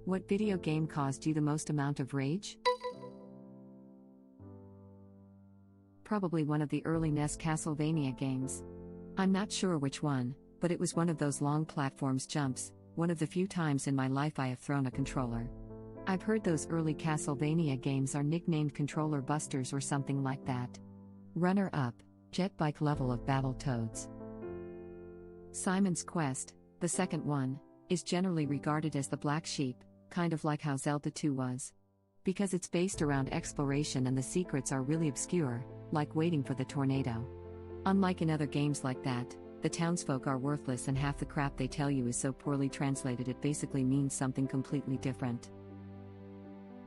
What video game caused you the most amount of rage? Probably one of the early NES Castlevania games. I'm not sure which one, but it was one of those long platforms jumps, one of the few times in my life I have thrown a controller. I've heard those early Castlevania games are nicknamed controller busters or something like that. Runner-up, Jet Bike level of Battletoads. Simon's Quest, the second one, is generally regarded as the black sheep, kind of like how Zelda 2 was. Because it's based around exploration and the secrets are really obscure, like waiting for the tornado. Unlike in other games like that, the townsfolk are worthless and half the crap they tell you is so poorly translated it basically means something completely different.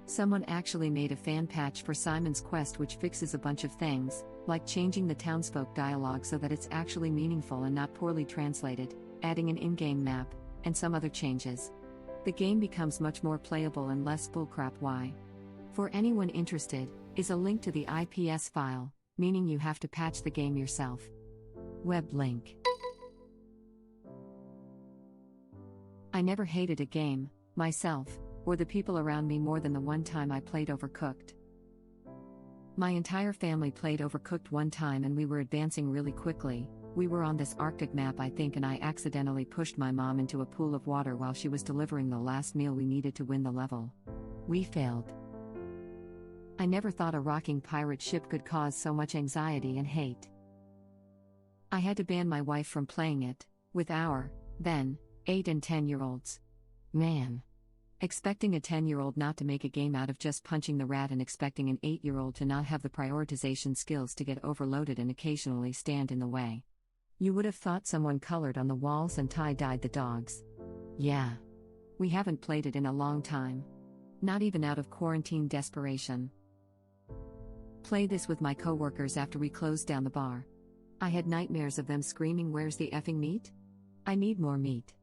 Someone actually made a fan patch for Simon's Quest which fixes a bunch of things, like changing the townsfolk dialogue so that it's actually meaningful and not poorly translated, adding an in-game map, and some other changes. The game becomes much more playable and less bullcrap. Why? For anyone interested, is a link to the IPS file, meaning you have to patch the game yourself. Web link. I never hated a game, myself, or the people around me more than the one time I played Overcooked. My entire family played Overcooked one time and we were advancing really quickly. We were on this Arctic map I think and I accidentally pushed my mom into a pool of water while she was delivering the last meal we needed to win the level. We failed. I never thought a rocking pirate ship could cause so much anxiety and hate. I had to ban my wife from playing it, with our, then, 8 and 10-year-olds. Man. Expecting a 10-year-old not to make a game out of just punching the rat and expecting an 8-year-old to not have the prioritization skills to get overloaded and occasionally stand in the way. You would have thought someone colored on the walls and tie-dyed the dogs. Yeah. We haven't played it in a long time. Not even out of quarantine desperation. Play this with my coworkers after we closed down the bar. I had nightmares of them screaming, "Where's the effing meat? I need more meat."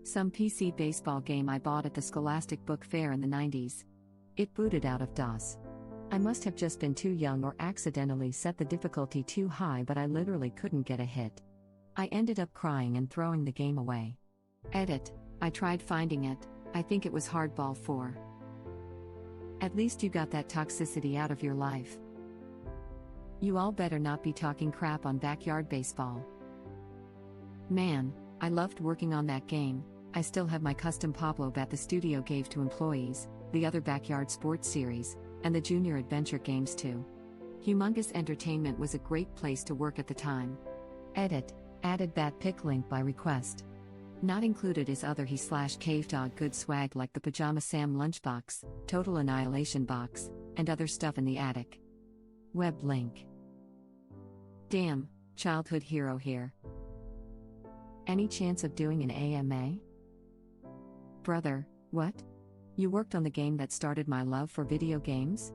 Some PC baseball game I bought at the Scholastic Book Fair in the 90s. It booted out of DOS. I must have just been too young or accidentally set the difficulty too high, but I literally couldn't get a hit. I ended up crying and throwing the game away. Edit. I tried finding it, I think it was Hardball 4. At least you got that toxicity out of your life. You all better not be talking crap on Backyard Baseball. Man, I loved working on that game. I still have my custom Pablo bat the studio gave to employees, the other Backyard Sports series, and the Junior Adventure games too. Humongous Entertainment was a great place to work at the time. Edit. Added bat pick link by request. Not included is other he/cavedog good swag like the Pajama Sam lunchbox, Total Annihilation box, and other stuff in the attic. Web link. Damn, childhood hero here. Any chance of doing an AMA? Brother, what? You worked on the game that started my love for video games?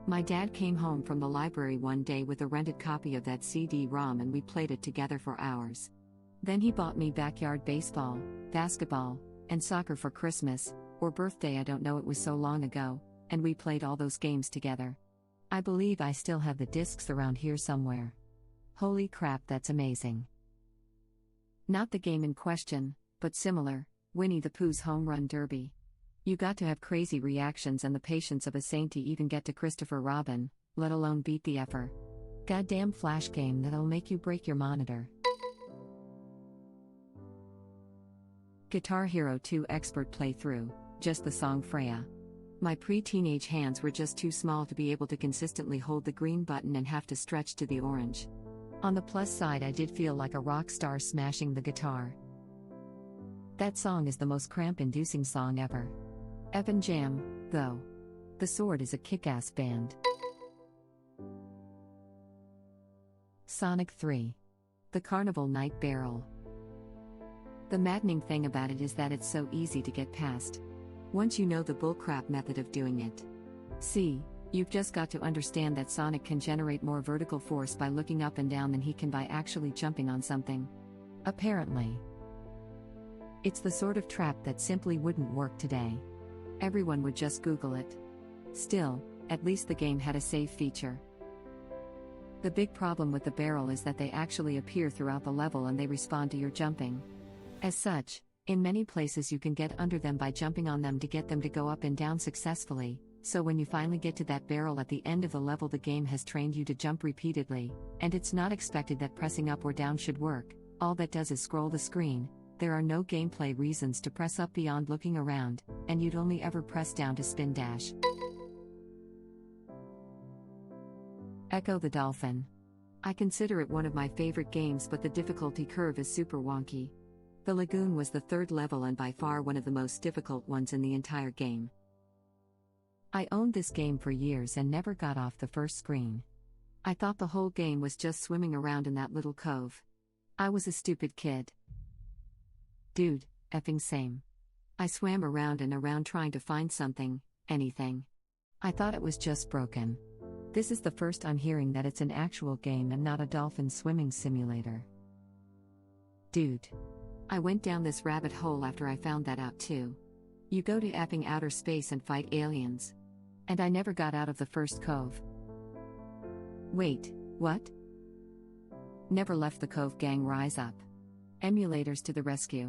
My dad came home from the library one day with a rented copy of that CD-ROM and we played it together for hours. Then he bought me Backyard Baseball, basketball, and soccer for Christmas, or birthday, I don't know, it was so long ago, and we played all those games together. I believe I still have the discs around here somewhere. Holy crap, that's amazing. Not the game in question, but similar, Winnie the Pooh's Home Run Derby. You got to have crazy reactions and the patience of a saint to even get to Christopher Robin, let alone beat the effer. Goddamn flash game that'll make you break your monitor. Guitar Hero 2 expert playthrough, just the song Freya. My pre-teenage hands were just too small to be able to consistently hold the green button and have to stretch to the orange. On the plus side, I did feel like a rock star smashing the guitar. That song is the most cramp-inducing song ever. Effin' jam, though. The Sword is a kick-ass band. Sonic 3. The Carnival Night Barrel. The maddening thing about it is that it's so easy to get past. Once you know the bullcrap method of doing it. See, you've just got to understand that Sonic can generate more vertical force by looking up and down than he can by actually jumping on something. Apparently. It's the sort of trap that simply wouldn't work today. Everyone would just Google it. Still, at least the game had a save feature. The big problem with the barrel is that they actually appear throughout the level and they respond to your jumping. As such, In many places, you can get under them by jumping on them to get them to go up and down successfully, so when you finally get to that barrel at the end of the level, the game has trained you to jump repeatedly, and it's not expected that pressing up or down should work. All that does is scroll the screen. There are no gameplay reasons to press up beyond looking around, and you'd only ever press down to spin dash. Echo the Dolphin. I consider it one of my favorite games, but the difficulty curve is super wonky. The Lagoon was the third level and by far one of the most difficult ones in the entire game. I owned this game for years and never got off the first screen. I thought the whole game was just swimming around in that little cove. I was a stupid kid. Dude, effing same. I swam around and around trying to find something, anything. I thought it was just broken. This is the first I'm hearing that it's an actual game and not a dolphin swimming simulator. Dude. I went down this rabbit hole after I found that out too. You go to effing outer space and fight aliens. And I never got out of the first cove. Wait, what? Never left the cove. Gang rise up. Emulators to the rescue.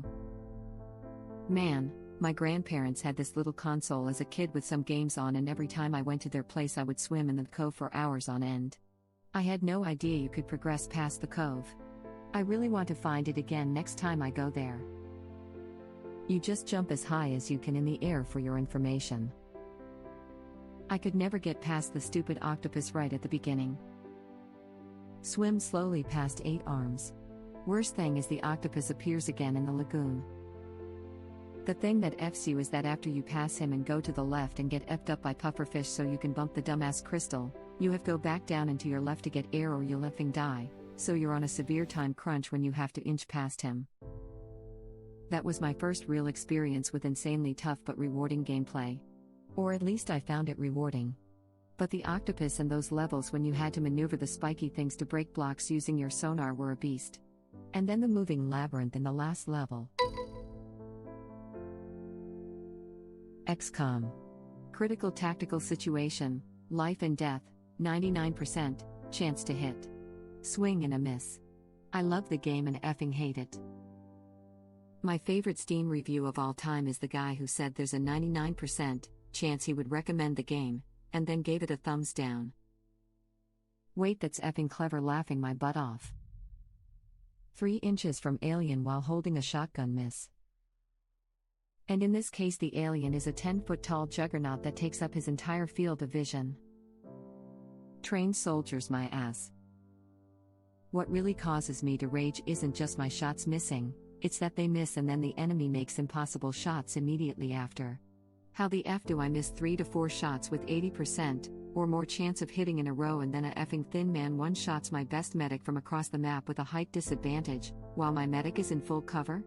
Man, my grandparents had this little console as a kid with some games on, and every time I went to their place I would swim in the cove for hours on end. I had no idea you could progress past the cove. I really want to find it again next time I go there. You just jump as high as you can in the air for your information. I could never get past the stupid octopus right at the beginning. Swim slowly past 8 arms. Worst thing is the octopus appears again in the lagoon. The thing that F's you is that after you pass him and go to the left and get effed up by pufferfish so you can bump the dumbass crystal, you have go back down and to your left to get air or you'll effing die, so you're on a severe time crunch when you have to inch past him. That was my first real experience with insanely tough but rewarding gameplay. Or at least I found it rewarding. But the octopus and those levels when you had to maneuver the spiky things to break blocks using your sonar were a beast. And then the moving labyrinth in the last level. XCOM. Critical tactical situation, life and death, 99%, chance to hit. Swing and a miss. I love the game and effing hate it. My favorite Steam review of all time is the guy who said there's a 99% chance he would recommend the game, and then gave it a thumbs down. Wait, that's effing clever, laughing my butt off. 3 inches from alien while holding a shotgun miss. And in this case the alien is a 10-foot tall juggernaut that takes up his entire field of vision. Trained soldiers my ass. What really causes me to rage isn't just my shots missing, it's that they miss and then the enemy makes impossible shots immediately after. How the F do I miss 3 to 4 shots with 80% or more chance of hitting in a row, and then a effing thin man one-shots my best medic from across the map with a height disadvantage, while my medic is in full cover?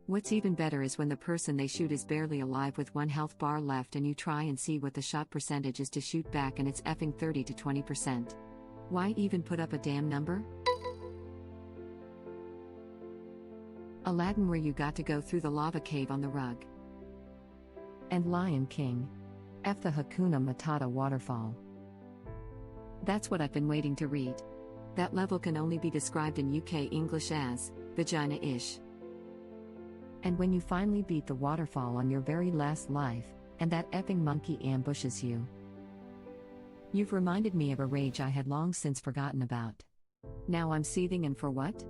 What's even better is when the person they shoot is barely alive with 1 health bar left and you try and see what the shot percentage is to shoot back and it's effing 30 to 20%. Why even put up a damn number? Aladdin, where you got to go through the lava cave on the rug. And Lion King. F the Hakuna Matata waterfall. That's what I've been waiting to read. That level can only be described in UK English as vagina-ish. And when you finally beat the waterfall on your very last life, and that effing monkey ambushes you. You've reminded me of a rage I had long since forgotten about. Now I'm seething, and for what?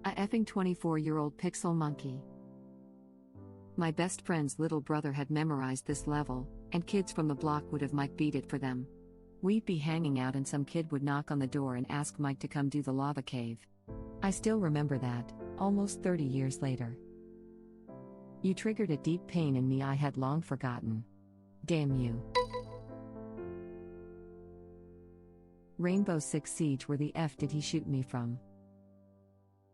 A effing 24-year-old pixel monkey. My best friend's little brother had memorized this level, and kids from the block would have Mike beat it for them. We'd be hanging out and some kid would knock on the door and ask Mike to come do the lava cave. I still remember that, almost 30 years later. You triggered a deep pain in me I had long forgotten. Damn you. Rainbow Six Siege, where the F did he shoot me from?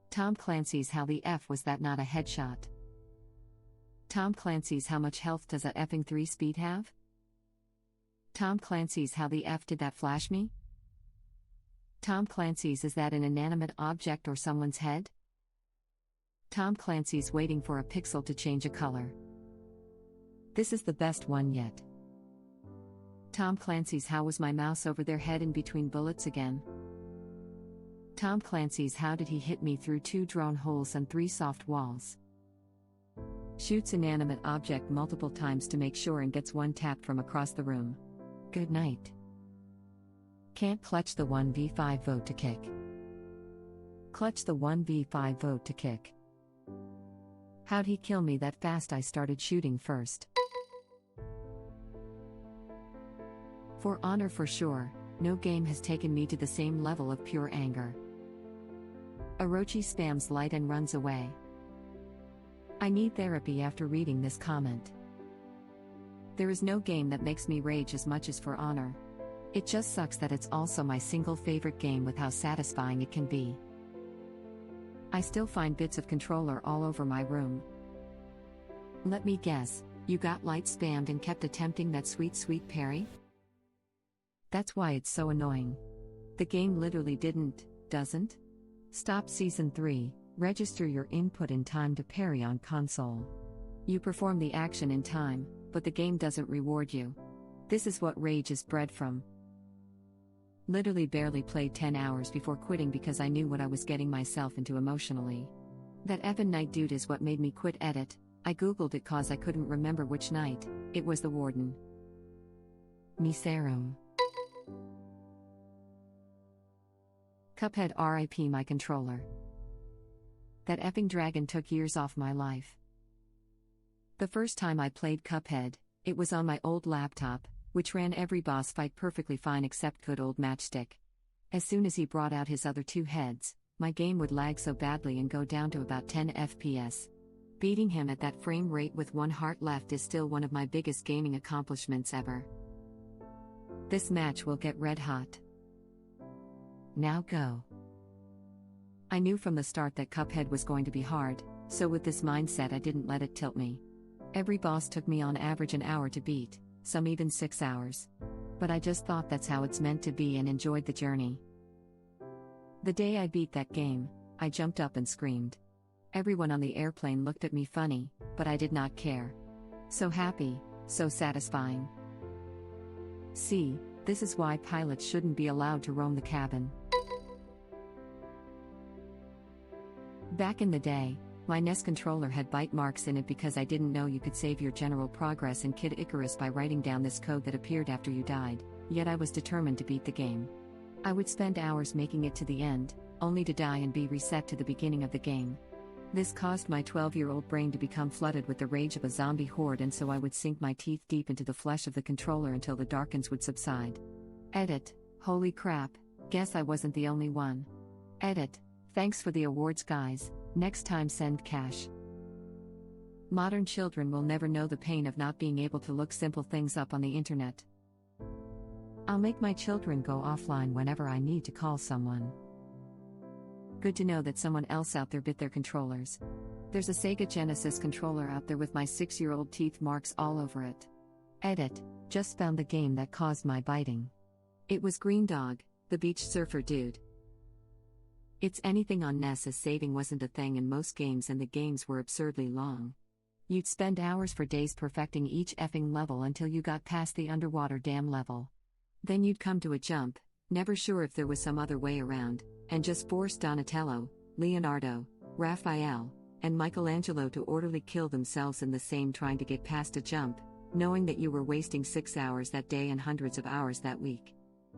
Tom Clancy's How the F was that not a headshot? Tom Clancy's How much health does a effing 3 speed have? Tom Clancy's How the F did that flash me? Tom Clancy's Is that an inanimate object or someone's head? Tom Clancy's Waiting for a pixel to change a color. This is the best one yet. Tom Clancy's How was my mouse over their head in between bullets again? Tom Clancy's How did he hit me through 2 drone holes and 3 soft walls? Shoots inanimate object multiple times to make sure and gets one tap from across the room. Good night. Can't clutch the 1v5 vote to kick. Clutch the 1v5 vote to kick. How'd he kill me that fast? I started shooting first. For honor for sure, no game has taken me to the same level of pure anger. Orochi spams light and runs away. I need therapy after reading this comment. There is no game that makes me rage as much as For Honor. It just sucks that it's also my single favorite game with how satisfying it can be. I still find bits of controller all over my room. Let me guess, you got light spammed and kept attempting that sweet parry? That's why it's so annoying. The game literally doesn't? Stop Season 3, register your input in time to parry on console. You perform the action in time, but the game doesn't reward you. This is what rage is bred from. Literally barely played 10 hours before quitting because I knew what I was getting myself into emotionally. That Evan Knight dude is what made me quit edit. I googled it cause I couldn't remember which night. It was the warden. Miserum. Cuphead RIP my controller. That effing dragon took years off my life. The first time I played Cuphead, it was on my old laptop, which ran every boss fight perfectly fine except good old Matchstick. As soon as he brought out his other two heads, my game would lag so badly and go down to about 10 FPS. Beating him at that frame rate with one heart left is still one of my biggest gaming accomplishments ever. This match will get red hot. Now go. I knew from the start that Cuphead was going to be hard, so with this mindset I didn't let it tilt me. Every boss took me on average an hour to beat, some even 6 hours. But I just thought that's how it's meant to be and enjoyed the journey. The day I beat that game, I jumped up and screamed. Everyone on the airplane looked at me funny, but I did not care. So happy, so satisfying. See, this is why pilots shouldn't be allowed to roam the cabin. Back in the day, my NES controller had bite marks in it because I didn't know you could save your general progress in Kid Icarus by writing down this code that appeared after you died, yet I was determined to beat the game. I would spend hours making it to the end, only to die and be reset to the beginning of the game. This caused my 12-year-old brain to become flooded with the rage of a zombie horde, and so I would sink my teeth deep into the flesh of the controller until the darkens would subside. Edit. Holy crap, guess I wasn't the only one. Edit. Thanks for the awards guys, next time send cash. Modern children will never know the pain of not being able to look simple things up on the internet. I'll make my children go offline whenever I need to call someone. Good to know that someone else out there bit their controllers. There's a Sega Genesis controller out there with my 6-year-old teeth marks all over it. Edit. Just found the game that caused my biting. It was Green Dog, the beach surfer dude. It's anything on NES as saving wasn't a thing in most games and the games were absurdly long. You'd spend hours for days perfecting each effing level until you got past the underwater dam level. Then you'd come to a jump, never sure if there was some other way around, and just force Donatello, Leonardo, Raphael, and Michelangelo to orderly kill themselves in the same trying to get past a jump, knowing that you were wasting 6 hours that day and hundreds of hours that week.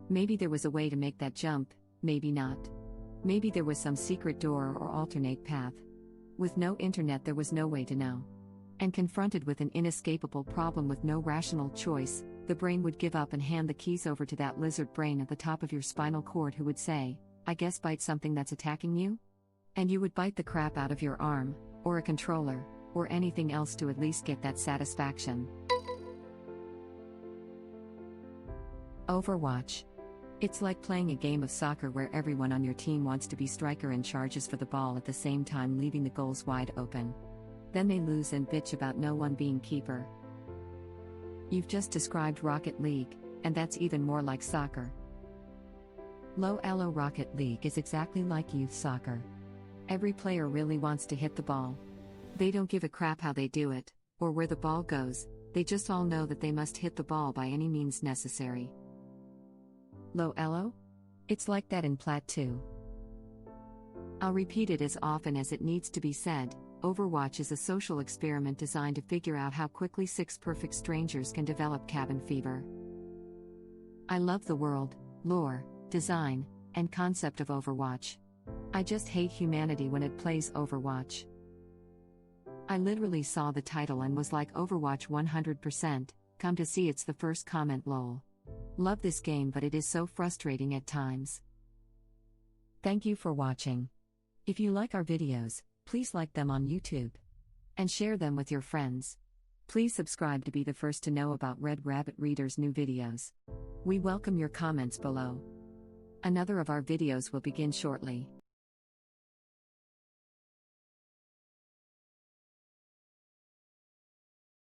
Maybe there was a way to make that jump, maybe not. Maybe there was some secret door or alternate path. With no internet there was no way to know. And confronted with an inescapable problem with no rational choice, the brain would give up and hand the keys over to that lizard brain at the top of your spinal cord who would say, I guess bite something that's attacking you? And you would bite the crap out of your arm, or a controller, or anything else to at least get that satisfaction. Overwatch. It's like playing a game of soccer where everyone on your team wants to be striker and charges for the ball at the same time, leaving the goals wide open. Then they lose and bitch about no one being keeper. You've just described Rocket League, and that's even more like soccer. Low-elo Rocket League is exactly like youth soccer. Every player really wants to hit the ball. They don't give a crap how they do it, or where the ball goes, they just all know that they must hit the ball by any means necessary. Low-elo? It's like that in Plat 2. I'll repeat it as often as it needs to be said, Overwatch is a social experiment designed to figure out how quickly 6 perfect strangers can develop cabin fever. I love the world, lore, design, and concept of Overwatch. I just hate humanity when it plays Overwatch. I literally saw the title and was like, Overwatch 100%, come to see it's the first comment lol. Love this game, but it is so frustrating at times. Thank you for watching. If you like our videos, please like them on YouTube. And share them with your friends. Please subscribe to be the first to know about Red Rabbit Reader's new videos. We welcome your comments below. Another of our videos will begin shortly.